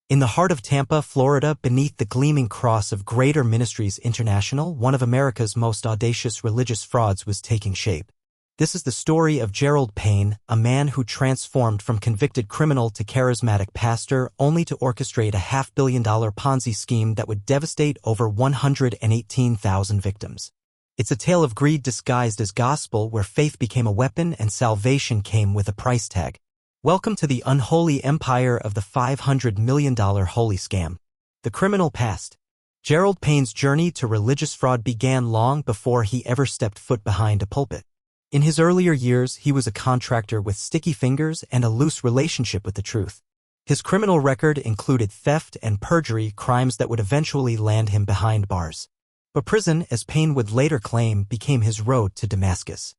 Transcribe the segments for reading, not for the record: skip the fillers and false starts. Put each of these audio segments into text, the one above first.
In the heart of Tampa, Florida, beneath the gleaming cross of Greater Ministries International, one of America's most audacious religious frauds was taking shape. This is the story of Gerald Payne, a man who transformed from convicted criminal to charismatic pastor, only to orchestrate a $500 million Ponzi scheme that would devastate over 118,000 victims. It's a tale of greed disguised as gospel, where faith became a weapon and salvation came with a price tag. Welcome to the unholy empire of the $500 million holy scam. The criminal past. Gerald Payne's journey to religious fraud began long before he ever stepped foot behind a pulpit. In his earlier years, he was a contractor with sticky fingers and a loose relationship with the truth. His criminal record included theft and perjury, crimes that would eventually land him behind bars. But prison, as Payne would later claim, became his road to Damascus.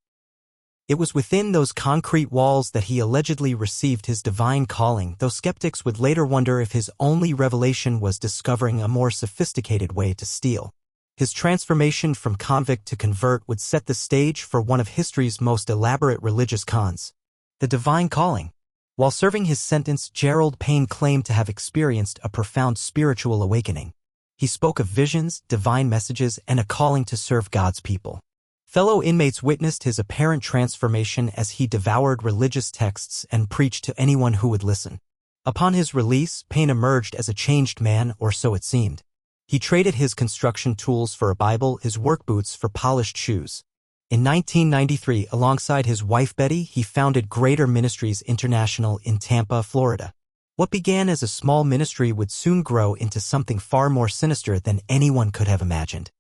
It was within those concrete walls that he allegedly received his divine calling, though skeptics would later wonder if his only revelation was discovering a more sophisticated way to steal. His transformation from convict to convert would set the stage for one of history's most elaborate religious cons, the divine calling. While serving his sentence, Gerald Payne claimed to have experienced a profound spiritual awakening. He spoke of visions, divine messages, and a calling to serve God's people. Fellow inmates witnessed his apparent transformation as he devoured religious texts and preached to anyone who would listen. Upon his release, Payne emerged as a changed man, or so it seemed. He traded his construction tools for a Bible, his work boots for polished shoes. In 1993, alongside his wife Betty, he founded Greater Ministries International in Tampa, Florida. What began as a small ministry would soon grow into something far more sinister than anyone could have imagined.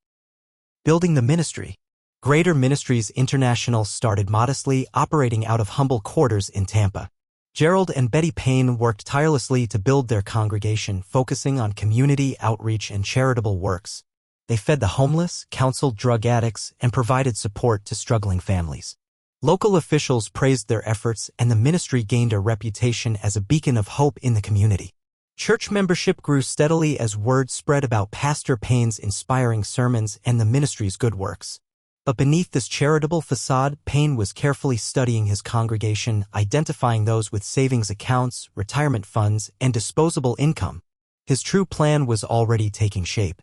Building the ministry. Greater Ministries International started modestly, operating out of humble quarters in Tampa. Gerald and Betty Payne worked tirelessly to build their congregation, focusing on community outreach and charitable works. They fed the homeless, counseled drug addicts, and provided support to struggling families. Local officials praised their efforts, and the ministry gained a reputation as a beacon of hope in the community. Church membership grew steadily as word spread about Pastor Payne's inspiring sermons and the ministry's good works. But beneath this charitable facade, Payne was carefully studying his congregation, identifying those with savings accounts, retirement funds, and disposable income. His true plan was already taking shape.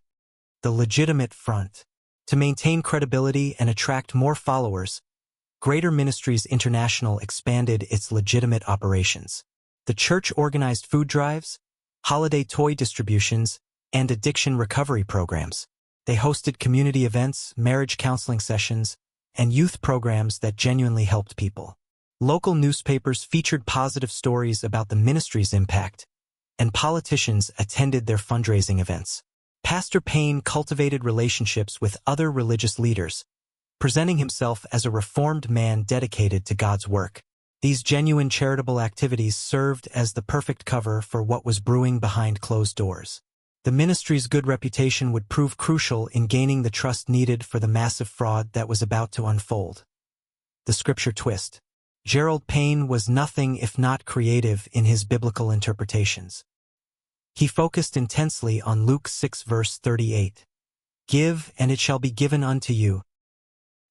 The legitimate front. To maintain credibility and attract more followers, Greater Ministries International expanded its legitimate operations. The church organized food drives, holiday toy distributions, and addiction recovery programs. They hosted community events, marriage counseling sessions, and youth programs that genuinely helped people. Local newspapers featured positive stories about the ministry's impact, and politicians attended their fundraising events. Pastor Payne cultivated relationships with other religious leaders, presenting himself as a reformed man dedicated to God's work. These genuine charitable activities served as the perfect cover for what was brewing behind closed doors. The ministry's good reputation would prove crucial in gaining the trust needed for the massive fraud that was about to unfold. The scripture twist. Gerald Payne was nothing if not creative in his biblical interpretations. He focused intensely on Luke 6 verse 38. Give, and it shall be given unto you.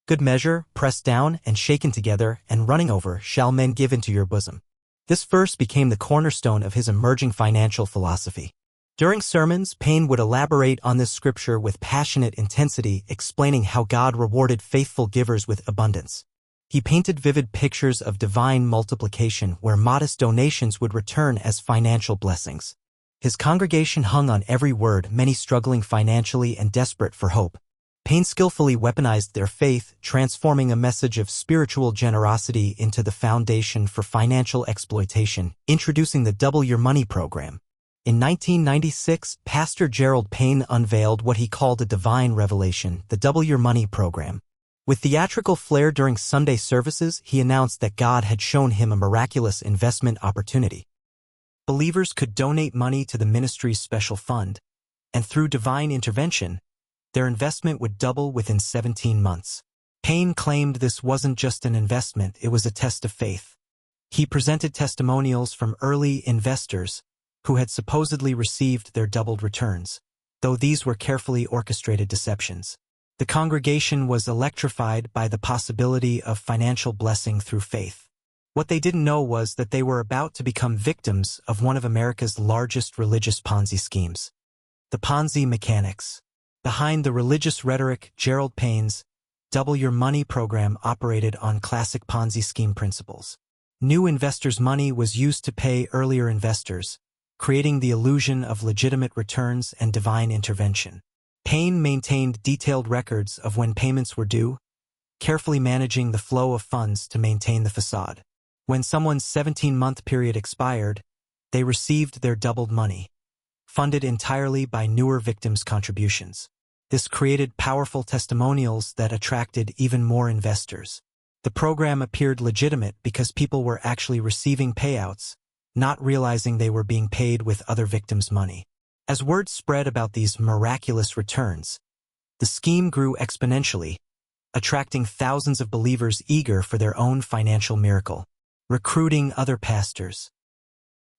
Good measure, pressed down and shaken together, and running over, shall men give into your bosom. This verse became the cornerstone of his emerging financial philosophy. During sermons, Payne would elaborate on this scripture with passionate intensity, explaining how God rewarded faithful givers with abundance. He painted vivid pictures of divine multiplication where modest donations would return as financial blessings. His congregation hung on every word, many struggling financially and desperate for hope. Payne skillfully weaponized their faith, transforming a message of spiritual generosity into the foundation for financial exploitation, introducing the Double Your Money program. In 1996, Pastor Gerald Payne unveiled what he called a divine revelation, the Double Your Money program. With theatrical flair during Sunday services, he announced that God had shown him a miraculous investment opportunity. Believers could donate money to the ministry's special fund, and through divine intervention, their investment would double within 17 months. Payne claimed this wasn't just an investment, it was a test of faith. He presented testimonials from early investors who had supposedly received their doubled returns, though these were carefully orchestrated deceptions. The congregation was electrified by the possibility of financial blessing through faith. What they didn't know was that they were about to become victims of one of America's largest religious Ponzi schemes. The Ponzi mechanics. Behind the religious rhetoric, Gerald Payne's Double Your Money program operated on classic Ponzi scheme principles. New investors' money was used to pay earlier investors, creating the illusion of legitimate returns and divine intervention. Payne maintained detailed records of when payments were due, carefully managing the flow of funds to maintain the facade. When someone's 17-month period expired, they received their doubled money, funded entirely by newer victims' contributions. This created powerful testimonials that attracted even more investors. The program appeared legitimate because people were actually receiving payouts, not realizing they were being paid with other victims' money. As word spread about these miraculous returns, the scheme grew exponentially, attracting thousands of believers eager for their own financial miracle. Recruiting other pastors.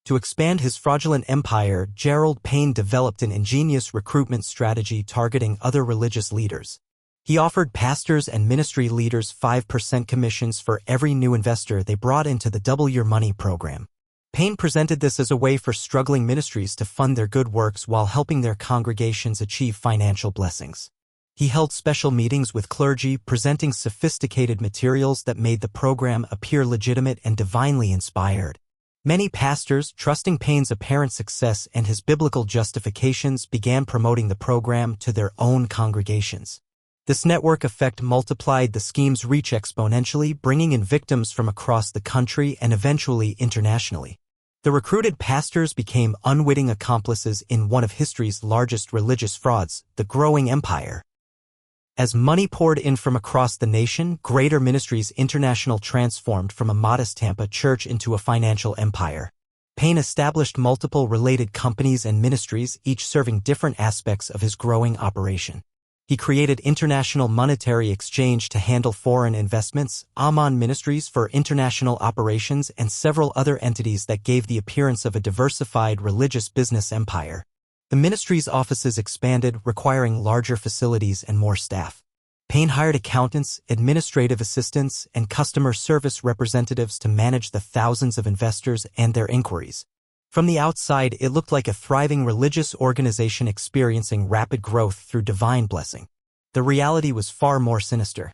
To expand his fraudulent empire, Gerald Payne developed an ingenious recruitment strategy targeting other religious leaders. He offered pastors and ministry leaders 5% commissions for every new investor they brought into the Double Your Money program. Payne presented this as a way for struggling ministries to fund their good works while helping their congregations achieve financial blessings. He held special meetings with clergy, presenting sophisticated materials that made the program appear legitimate and divinely inspired. Many pastors, trusting Payne's apparent success and his biblical justifications, began promoting the program to their own congregations. This network effect multiplied the scheme's reach exponentially, bringing in victims from across the country and eventually internationally. The recruited pastors became unwitting accomplices in one of history's largest religious frauds, the growing empire. As money poured in from across the nation, Greater Ministries International transformed from a modest Tampa church into a financial empire. Payne established multiple related companies and ministries, each serving different aspects of his growing operation. He created International Monetary Exchange to handle foreign investments, Aman Ministries for international operations, and several other entities that gave the appearance of a diversified religious business empire. The ministry's offices expanded, requiring larger facilities and more staff. Payne hired accountants, administrative assistants, and customer service representatives to manage the thousands of investors and their inquiries. From the outside, it looked like a thriving religious organization experiencing rapid growth through divine blessing. The reality was far more sinister.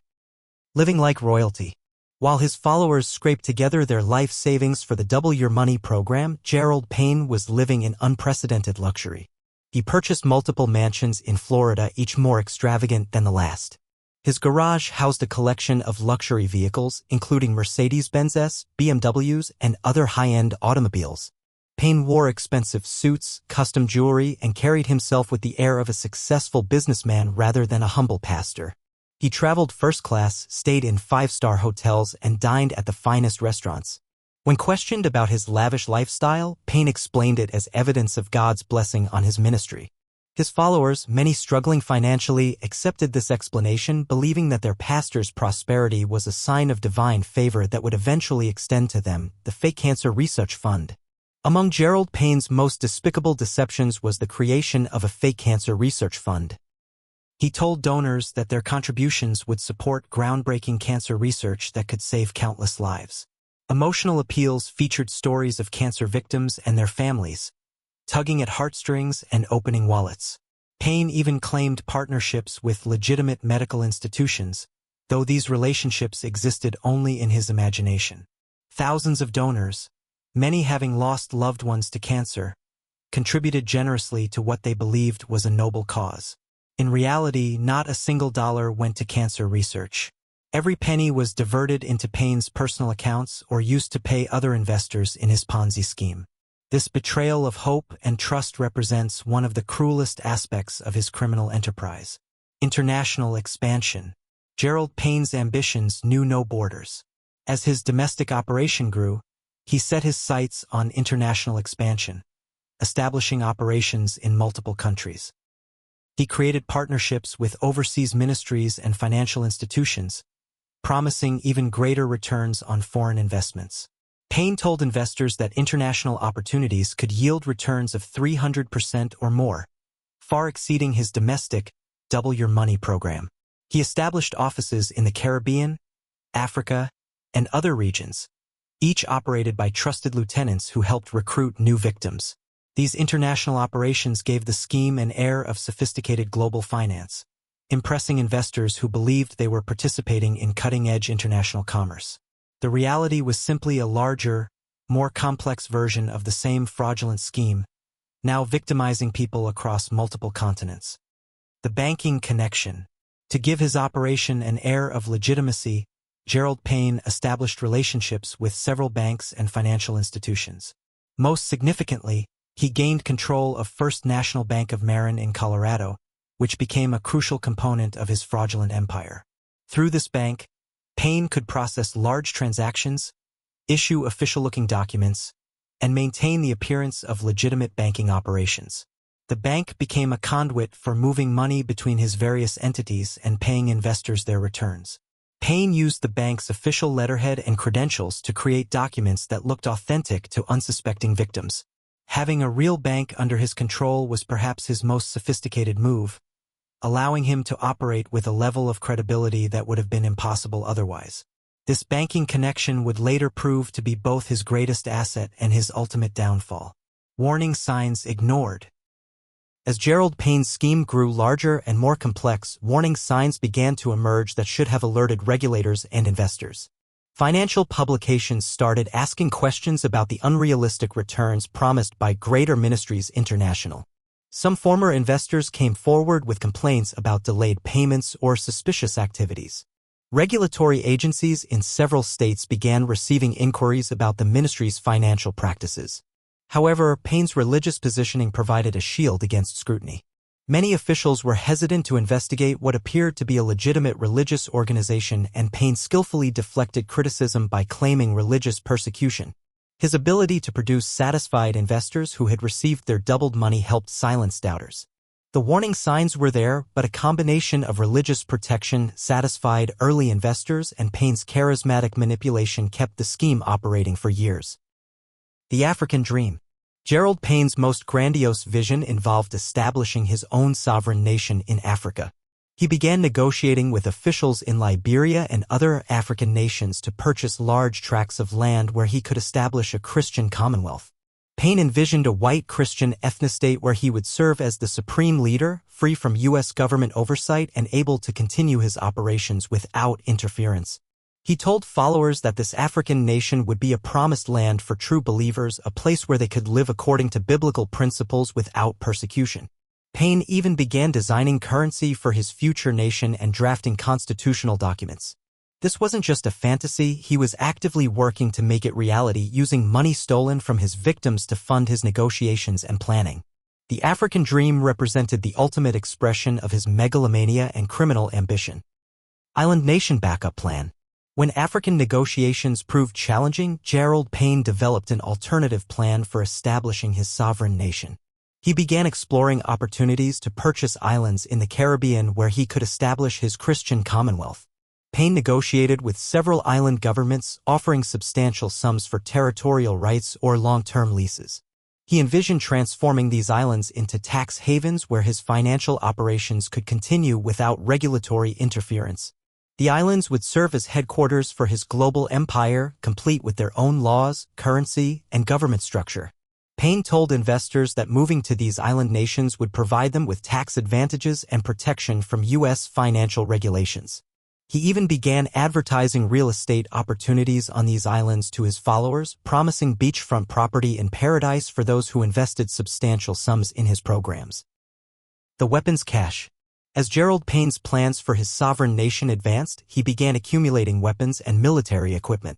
Living like royalty. While his followers scraped together their life savings for the Double Your Money program, Gerald Payne was living in unprecedented luxury. He purchased multiple mansions in Florida, each more extravagant than the last. His garage housed a collection of luxury vehicles, including Mercedes-Benz's, BMWs, and other high-end automobiles. Payne wore expensive suits, custom jewelry, and carried himself with the air of a successful businessman rather than a humble pastor. He traveled first class, stayed in 5-star hotels, and dined at the finest restaurants. When questioned about his lavish lifestyle, Payne explained it as evidence of God's blessing on his ministry. His followers, many struggling financially, accepted this explanation, believing that their pastor's prosperity was a sign of divine favor that would eventually extend to them. The Fake Cancer Research Fund. Among Gerald Payne's most despicable deceptions was the creation of a fake cancer research fund. He told donors that their contributions would support groundbreaking cancer research that could save countless lives. Emotional appeals featured stories of cancer victims and their families, tugging at heartstrings and opening wallets. Payne even claimed partnerships with legitimate medical institutions, though these relationships existed only in his imagination. Thousands of donors, many having lost loved ones to cancer, contributed generously to what they believed was a noble cause. In reality, not a single dollar went to cancer research. Every penny was diverted into Payne's personal accounts or used to pay other investors in his Ponzi scheme. This betrayal of hope and trust represents one of the cruelest aspects of his criminal enterprise. International expansion. Gerald Payne's ambitions knew no borders. As his domestic operation grew, he set his sights on international expansion, establishing operations in multiple countries. He created partnerships with overseas ministries and financial institutions, promising even greater returns on foreign investments. Payne told investors that international opportunities could yield returns of 300% or more, far exceeding his domestic Double Your Money program. He established offices in the Caribbean, Africa, and other regions, each operated by trusted lieutenants who helped recruit new victims. These international operations gave the scheme an air of sophisticated global finance, impressing investors who believed they were participating in cutting-edge international commerce. The reality was simply a larger, more complex version of the same fraudulent scheme, now victimizing people across multiple continents. The banking connection. To give his operation an air of legitimacy, Gerald Payne established relationships with several banks and financial institutions. Most significantly, he gained control of First National Bank of Marin in Colorado, which became a crucial component of his fraudulent empire. Through this bank, Payne could process large transactions, issue official-looking documents, and maintain the appearance of legitimate banking operations. The bank became a conduit for moving money between his various entities and paying investors their returns. Payne used the bank's official letterhead and credentials to create documents that looked authentic to unsuspecting victims. Having a real bank under his control was perhaps his most sophisticated move, allowing him to operate with a level of credibility that would have been impossible otherwise. This banking connection would later prove to be both his greatest asset and his ultimate downfall. Warning signs ignored. As Gerald Payne's scheme grew larger and more complex, warning signs began to emerge that should have alerted regulators and investors. Financial publications started asking questions about the unrealistic returns promised by Ministries International. Some former investors came forward with complaints about delayed payments or suspicious activities. Regulatory agencies in several states began receiving inquiries about the ministry's financial practices. However, Payne's religious positioning provided a shield against scrutiny. Many officials were hesitant to investigate what appeared to be a legitimate religious organization, and Payne skillfully deflected criticism by claiming religious persecution. His ability to produce satisfied investors who had received their doubled money helped silence doubters. The warning signs were there, but a combination of religious protection, satisfied early investors, and Payne's charismatic manipulation kept the scheme operating for years. The African Dream. Gerald Payne's most grandiose vision involved establishing his own sovereign nation in Africa. He began negotiating with officials in Liberia and other African nations to purchase large tracts of land where he could establish a Christian commonwealth. Payne envisioned a white Christian ethnostate where he would serve as the supreme leader, free from U.S. government oversight and able to continue his operations without interference. He told followers that this African nation would be a promised land for true believers, a place where they could live according to biblical principles without persecution. Payne even began designing currency for his future nation and drafting constitutional documents. This wasn't just a fantasy, he was actively working to make it reality, using money stolen from his victims to fund his negotiations and planning. The African Dream represented the ultimate expression of his megalomania and criminal ambition. Island Nation Backup Plan. When African negotiations proved challenging, Gerald Payne developed an alternative plan for establishing his sovereign nation. He began exploring opportunities to purchase islands in the Caribbean where he could establish his Christian commonwealth. Payne negotiated with several island governments, offering substantial sums for territorial rights or long-term leases. He envisioned transforming these islands into tax havens where his financial operations could continue without regulatory interference. The islands would serve as headquarters for his global empire, complete with their own laws, currency, and government structure. Payne told investors that moving to these island nations would provide them with tax advantages and protection from U.S. financial regulations. He even began advertising real estate opportunities on these islands to his followers, promising beachfront property in paradise for those who invested substantial sums in his programs. The weapons cache. As Gerald Payne's plans for his sovereign nation advanced, he began accumulating weapons and military equipment.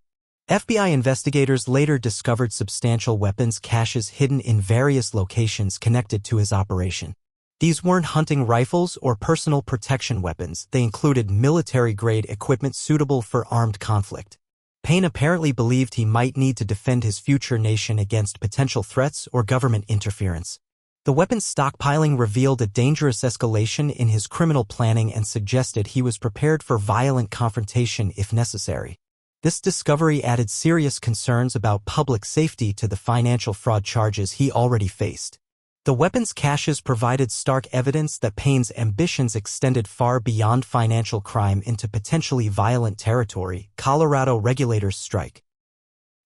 FBI investigators later discovered substantial weapons caches hidden in various locations connected to his operation. These weren't hunting rifles or personal protection weapons, they included military-grade equipment suitable for armed conflict. Payne apparently believed he might need to defend his future nation against potential threats or government interference. The weapons stockpiling revealed a dangerous escalation in his criminal planning and suggested he was prepared for violent confrontation if necessary. This discovery added serious concerns about public safety to the financial fraud charges he already faced. The weapons caches provided stark evidence that Payne's ambitions extended far beyond financial crime into potentially violent territory. Colorado regulators strike.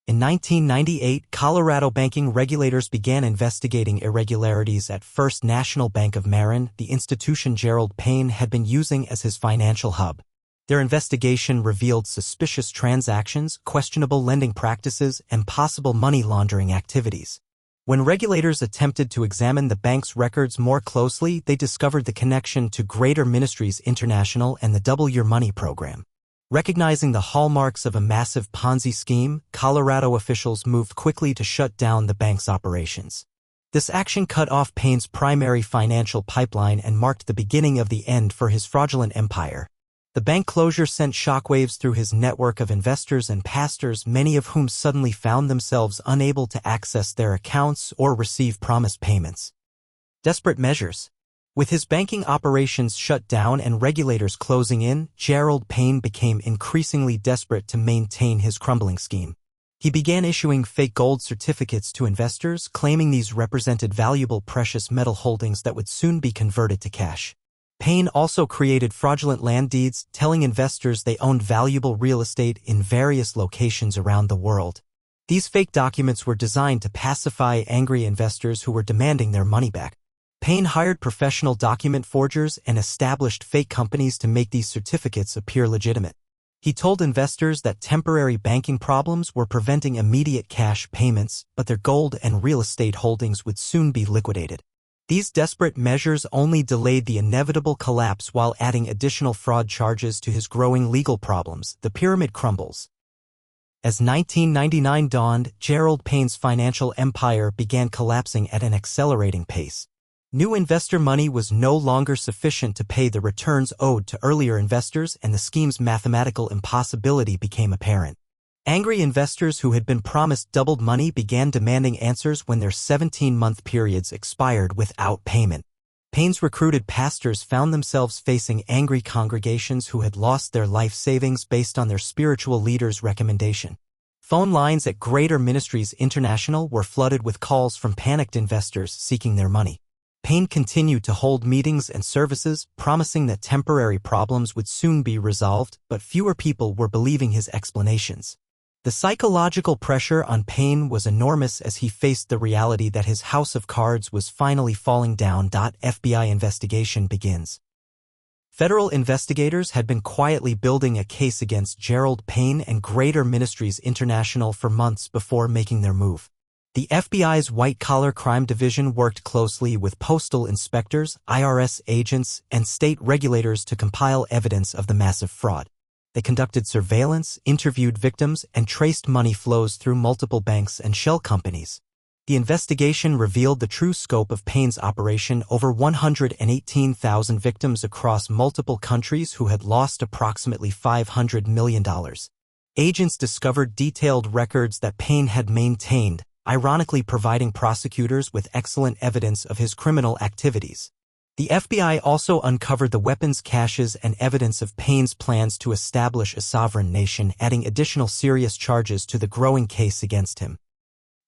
In 1998, Colorado banking regulators began investigating irregularities at First National Bank of Marin, the institution Gerald Payne had been using as his financial hub. Their investigation revealed suspicious transactions, questionable lending practices, and possible money laundering activities. When regulators attempted to examine the bank's records more closely, they discovered the connection to Greater Ministries International and the Double Your Money program. Recognizing the hallmarks of a massive Ponzi scheme, Colorado officials moved quickly to shut down the bank's operations. This action cut off Payne's primary financial pipeline and marked the beginning of the end for his fraudulent empire. The bank closure sent shockwaves through his network of investors and pastors, many of whom suddenly found themselves unable to access their accounts or receive promised payments. Desperate measures. With his banking operations shut down and regulators closing in, Gerald Payne became increasingly desperate to maintain his crumbling scheme. He began issuing fake gold certificates to investors, claiming these represented valuable precious metal holdings that would soon be converted to cash. Payne also created fraudulent land deeds, telling investors they owned valuable real estate in various locations around the world. These fake documents were designed to pacify angry investors who were demanding their money back. Payne hired professional document forgers and established fake companies to make these certificates appear legitimate. He told investors that temporary banking problems were preventing immediate cash payments, but their gold and real estate holdings would soon be liquidated. These desperate measures only delayed the inevitable collapse while adding additional fraud charges to his growing legal problems. The pyramid crumbles. As 1999 dawned, Gerald Payne's financial empire began collapsing at an accelerating pace. New investor money was no longer sufficient to pay the returns owed to earlier investors, and the scheme's mathematical impossibility became apparent. Angry investors who had been promised doubled money began demanding answers when their 17-month periods expired without payment. Payne's recruited pastors found themselves facing angry congregations who had lost their life savings based on their spiritual leader's recommendation. Phone lines at Greater Ministries International were flooded with calls from panicked investors seeking their money. Payne continued to hold meetings and services, promising that temporary problems would soon be resolved, but fewer people were believing his explanations. The psychological pressure on Payne was enormous as he faced the reality that his house of cards was finally falling down. FBI investigation begins. Federal investigators had been quietly building a case against Gerald Payne and Greater Ministries International for months before making their move. The FBI's white-collar crime division worked closely with postal inspectors, IRS agents, and state regulators to compile evidence of the massive fraud. They conducted surveillance, interviewed victims, and traced money flows through multiple banks and shell companies. The investigation revealed the true scope of Payne's operation: over 118,000 victims across multiple countries who had lost approximately $500 million. Agents discovered detailed records that Payne had maintained, ironically providing prosecutors with excellent evidence of his criminal activities. The FBI also uncovered the weapons caches and evidence of Payne's plans to establish a sovereign nation, adding additional serious charges to the growing case against him.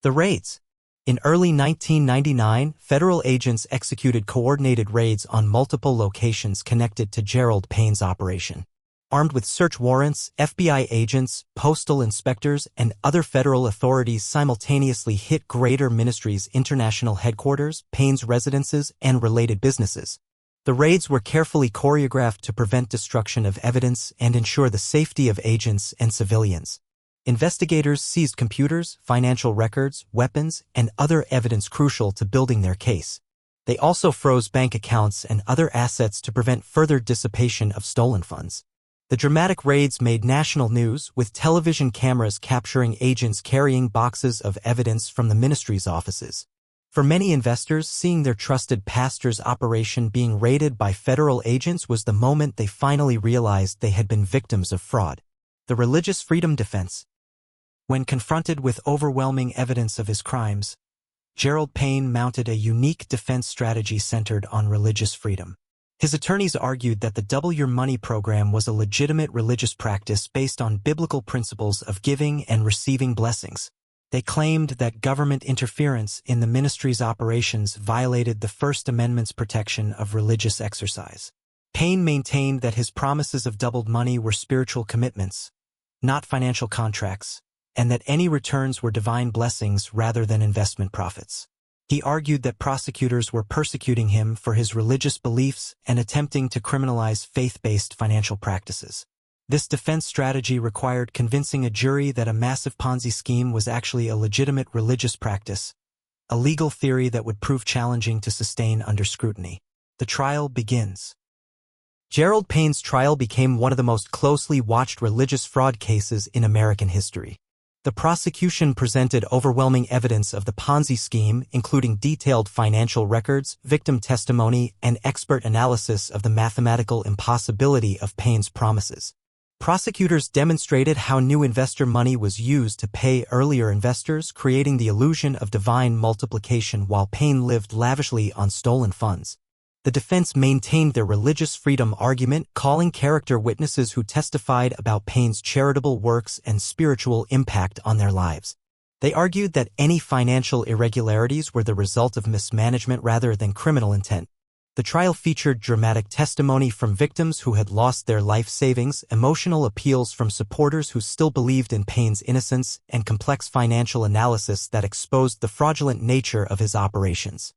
The raids. In early 1999, federal agents executed coordinated raids on multiple locations connected to Gerald Payne's operation. Armed with search warrants, FBI agents, postal inspectors, and other federal authorities simultaneously hit Greater Ministries International headquarters, Payne's residences, and related businesses. The raids were carefully choreographed to prevent destruction of evidence and ensure the safety of agents and civilians. Investigators seized computers, financial records, weapons, and other evidence crucial to building their case. They also froze bank accounts and other assets to prevent further dissipation of stolen funds. The dramatic raids made national news, with television cameras capturing agents carrying boxes of evidence from the ministry's offices. For many investors, seeing their trusted pastor's operation being raided by federal agents was the moment they finally realized they had been victims of fraud. The religious freedom defense. When confronted with overwhelming evidence of his crimes, Gerald Payne mounted a unique defense strategy centered on religious freedom. His attorneys argued that the Double Your Money program was a legitimate religious practice based on biblical principles of giving and receiving blessings. They claimed that government interference in the ministry's operations violated the First Amendment's protection of religious exercise. Payne maintained that his promises of doubled money were spiritual commitments, not financial contracts. and that any returns were divine blessings rather than investment profits. He argued that prosecutors were persecuting him for his religious beliefs and attempting to criminalize faith-based financial practices. This defense strategy required convincing a jury that a massive Ponzi scheme was actually a legitimate religious practice, a legal theory that would prove challenging to sustain under scrutiny. The trial begins. Gerald Payne's trial became one of the most closely watched religious fraud cases in American history. The prosecution presented overwhelming evidence of the Ponzi scheme, including detailed financial records, victim testimony, and expert analysis of the mathematical impossibility of Payne's promises. Prosecutors demonstrated how new investor money was used to pay earlier investors, creating the illusion of divine multiplication while Payne lived lavishly on stolen funds. The defense maintained their religious freedom argument, calling character witnesses who testified about Payne's charitable works and spiritual impact on their lives. They argued that any financial irregularities were the result of mismanagement rather than criminal intent. The trial featured dramatic testimony from victims who had lost their life savings, emotional appeals from supporters who still believed in Payne's innocence, and complex financial analysis that exposed the fraudulent nature of his operations.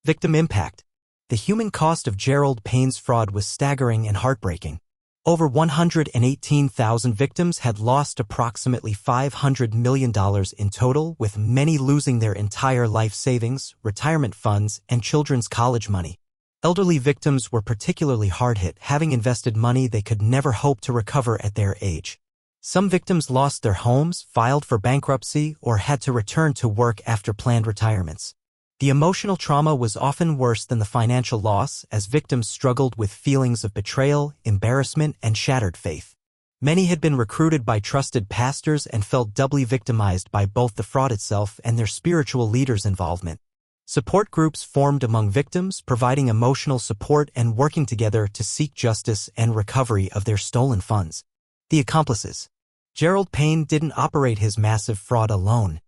Victim impact. The human cost of Gerald Payne's fraud was staggering and heartbreaking. Over 118,000 victims had lost approximately $500 million in total, with many losing their entire life savings, retirement funds, and children's college money. Elderly victims were particularly hard hit, having invested money they could never hope to recover at their age. Some victims lost their homes, filed for bankruptcy, or had to return to work after planned retirements. The emotional trauma was often worse than the financial loss, as victims struggled with feelings of betrayal, embarrassment, and shattered faith. Many had been recruited by trusted pastors and felt doubly victimized by both the fraud itself and their spiritual leaders' involvement. Support groups formed among victims, providing emotional support and working together to seek justice and recovery of their stolen funds. The accomplices. Gerald Payne didn't operate his massive fraud alone.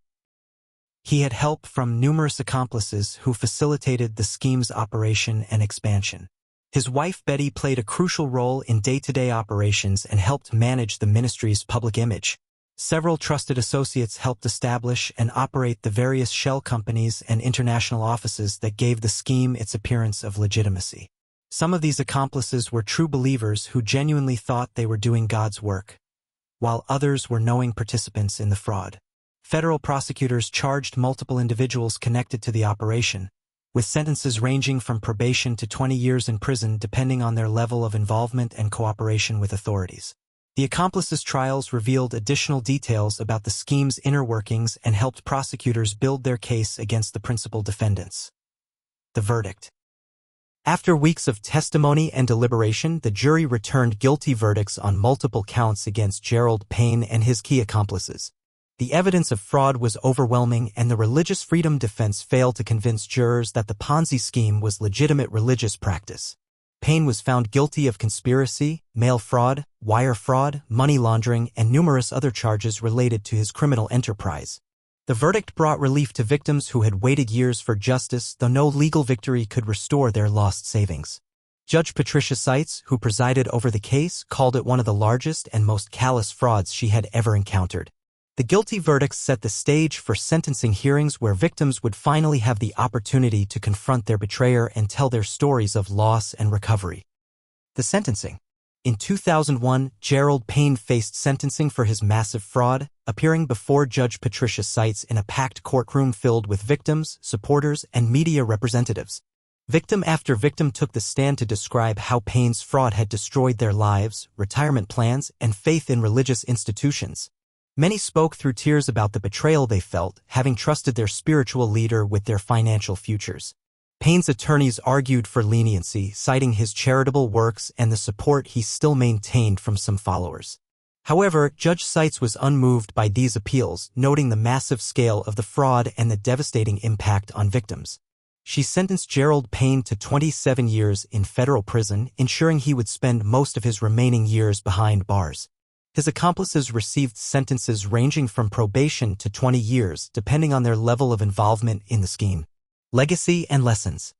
He had help from numerous accomplices who facilitated the scheme's operation and expansion. His wife Betty played a crucial role in day-to-day operations and helped manage the ministry's public image. Several trusted associates helped establish and operate the various shell companies and international offices that gave the scheme its appearance of legitimacy. Some of these accomplices were true believers who genuinely thought they were doing God's work, while others were knowing participants in the fraud. Federal prosecutors charged multiple individuals connected to the operation, with sentences ranging from probation to 20 years in prison depending on their level of involvement and cooperation with authorities. The accomplices' trials revealed additional details about the scheme's inner workings and helped prosecutors build their case against the principal defendants. The verdict. After weeks of testimony and deliberation, the jury returned guilty verdicts on multiple counts against Gerald Payne and his key accomplices. The evidence of fraud was overwhelming, and the religious freedom defense failed to convince jurors that the Ponzi scheme was legitimate religious practice. Payne was found guilty of conspiracy, mail fraud, wire fraud, money laundering, and numerous other charges related to his criminal enterprise. The verdict brought relief to victims who had waited years for justice, though no legal victory could restore their lost savings. Judge Patricia Seitz, who presided over the case, called it one of the largest and most callous frauds she had ever encountered. The guilty verdicts set the stage for sentencing hearings where victims would finally have the opportunity to confront their betrayer and tell their stories of loss and recovery. The sentencing. In 2001, Gerald Payne faced sentencing for his massive fraud, appearing before Judge Patricia Seitz in a packed courtroom filled with victims, supporters, and media representatives. Victim after victim took the stand to describe how Payne's fraud had destroyed their lives, retirement plans, and faith in religious institutions. Many spoke through tears about the betrayal they felt, having trusted their spiritual leader with their financial futures. Payne's attorneys argued for leniency, citing his charitable works and the support he still maintained from some followers. However, Judge Seitz was unmoved by these appeals, noting the massive scale of the fraud and the devastating impact on victims. She sentenced Gerald Payne to 27 years in federal prison, ensuring he would spend most of his remaining years behind bars. His accomplices received sentences ranging from probation to 20 years, depending on their level of involvement in the scheme. Legacy and lessons.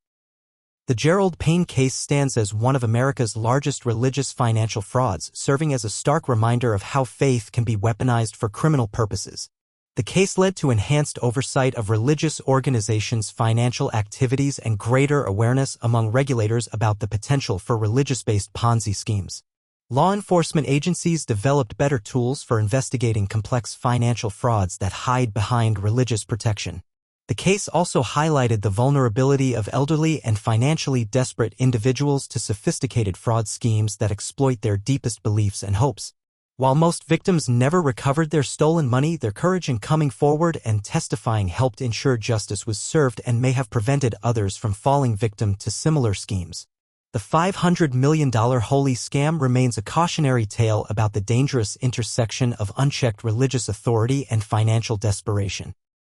The Gerald Payne case stands as one of America's largest religious financial frauds, serving as a stark reminder of how faith can be weaponized for criminal purposes. The case led to enhanced oversight of religious organizations' financial activities and greater awareness among regulators about the potential for religious-based Ponzi schemes. Law enforcement agencies developed better tools for investigating complex financial frauds that hide behind religious protection. The case also highlighted the vulnerability of elderly and financially desperate individuals to sophisticated fraud schemes that exploit their deepest beliefs and hopes. While most victims never recovered their stolen money, their courage in coming forward and testifying helped ensure justice was served and may have prevented others from falling victim to similar schemes. The $500 million holy scam remains a cautionary tale about the dangerous intersection of unchecked religious authority and financial desperation.